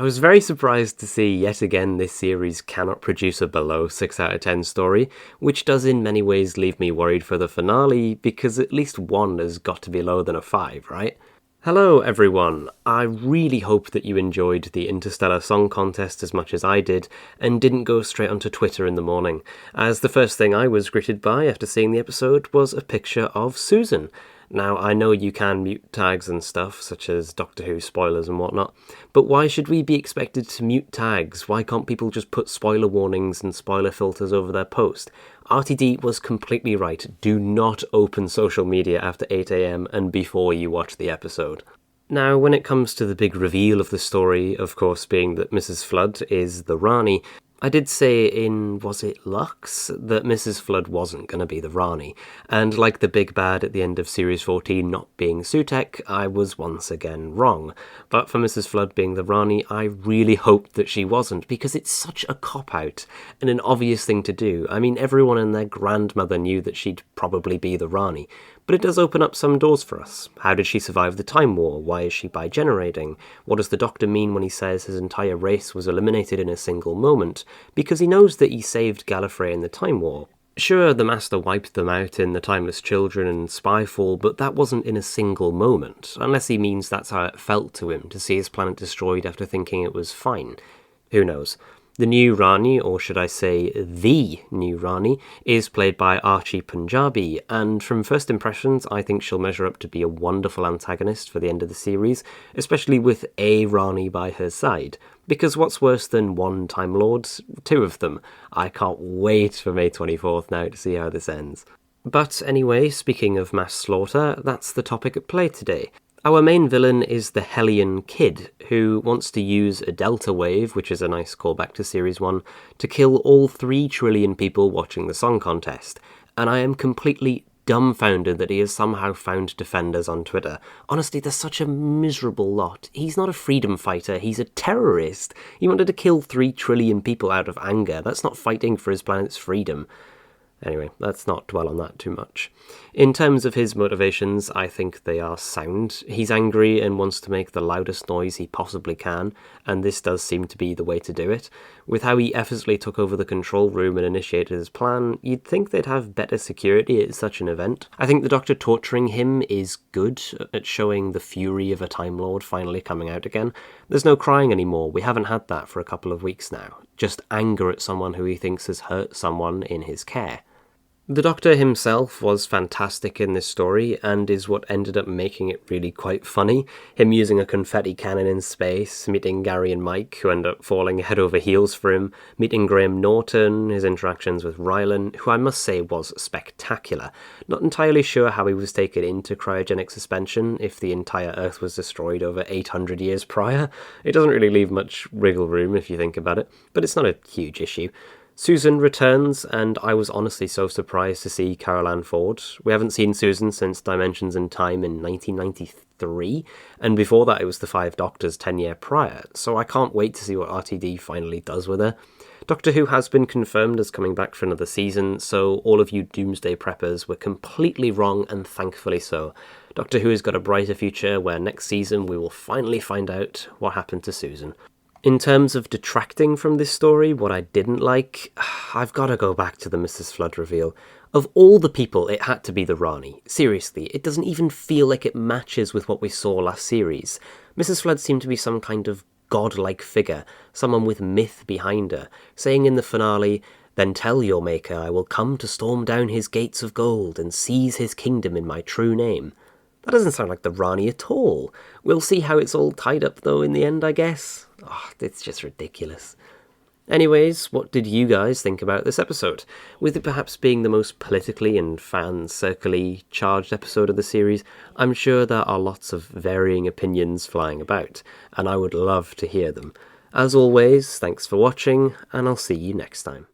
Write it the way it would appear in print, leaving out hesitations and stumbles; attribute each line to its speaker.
Speaker 1: I was very surprised to see yet again this series cannot produce a below 6 out of 10 story, which does in many ways leave me worried for the finale, because at least one has got to be lower than a 5, right? Hello everyone, I really hope that you enjoyed the Interstellar Song Contest as much as I did, and didn't go straight onto Twitter in the morning, as the first thing I was greeted by after seeing the episode was a picture of Susan. Now, I know you can mute tags and stuff, such as Doctor Who spoilers and whatnot, but why should we be expected to mute tags? Why can't people just put spoiler warnings and spoiler filters over their post? RTD was completely right. Do not open social media after 8 AM and before you watch the episode. Now, when it comes to the big reveal of the story, of course being that Mrs. Flood is the Rani, I did say in, was it Lux, that Mrs. Flood wasn't going to be the Rani, and like the big bad at the end of Series 14 not being Sutek, I was once again wrong. But for Mrs. Flood being the Rani, I really hoped that she wasn't, because it's such a cop-out, and an obvious thing to do. I mean, everyone and their grandmother knew that she'd probably be the Rani, but it does open up some doors for us. How did she survive the Time War? Why is she bi-generating? What does the Doctor mean when he says his entire race was eliminated in a single moment? Because he knows that he saved Gallifrey in the Time War. Sure, the Master wiped them out in The Timeless Children and Spyfall, but that wasn't in a single moment, unless he means that's how it felt to him to see his planet destroyed after thinking it was fine. Who knows? The new Rani, or should I say the new Rani, is played by Archie Punjabi, and from first impressions I think she'll measure up to be a wonderful antagonist for the end of the series, especially with a Rani by her side. Because what's worse than one Time Lord? Two of them. I can't wait for May 24th now to see how this ends. But anyway, speaking of mass slaughter, that's the topic at play today. Our main villain is the Hellion Kid, who wants to use a delta wave, which is a nice callback to Series 1, to kill all 3 trillion people watching the song contest, and I am completely dumbfounded that he has somehow found defenders on Twitter. Honestly, they're such a miserable lot. He's not a freedom fighter, he's a terrorist. He wanted to kill 3 trillion people out of anger. That's not fighting for his planet's freedom. Anyway, let's not dwell on that too much. In terms of his motivations, I think they are sound. He's angry and wants to make the loudest noise he possibly can, and this does seem to be the way to do it. With how he effortlessly took over the control room and initiated his plan, you'd think they'd have better security at such an event. I think the Doctor torturing him is good at showing the fury of a Time Lord finally coming out again. There's no crying anymore. We haven't had that for a couple of weeks now. Just anger at someone who he thinks has hurt someone in his care. The Doctor himself was fantastic in this story, and is what ended up making it really quite funny. Him using a confetti cannon in space, meeting Gary and Mike, who end up falling head over heels for him, meeting Graham Norton, his interactions with Rylan, who I must say was spectacular. Not entirely sure how he was taken into cryogenic suspension if the entire Earth was destroyed over 800 years prior. It doesn't really leave much wriggle room if you think about it, but it's not a huge issue. Susan returns, and I was honestly so surprised to see Carol Ann Ford. We haven't seen Susan since Dimensions in Time in 1993, and before that it was the 5 Doctors 10 years prior, so I can't wait to see what RTD finally does with her. Doctor Who has been confirmed as coming back for another season, so all of you Doomsday preppers were completely wrong, and thankfully so. Doctor Who has got a brighter future where next season we will finally find out what happened to Susan. In terms of detracting from this story, what I didn't like, I've got to go back to the Mrs. Flood reveal. Of all the people, it had to be the Rani. Seriously, it doesn't even feel like it matches with what we saw last series. Mrs. Flood seemed to be some kind of godlike figure, someone with myth behind her, saying in the finale, "Then tell your maker I will come to storm down his gates of gold and seize his kingdom in my true name." That doesn't sound like the Rani at all. We'll see how it's all tied up though in the end, I guess. Oh, it's just ridiculous. Anyways, what did you guys think about this episode? With it perhaps being the most politically and fan-circly charged episode of the series, I'm sure there are lots of varying opinions flying about, and I would love to hear them. As always, thanks for watching, and I'll see you next time.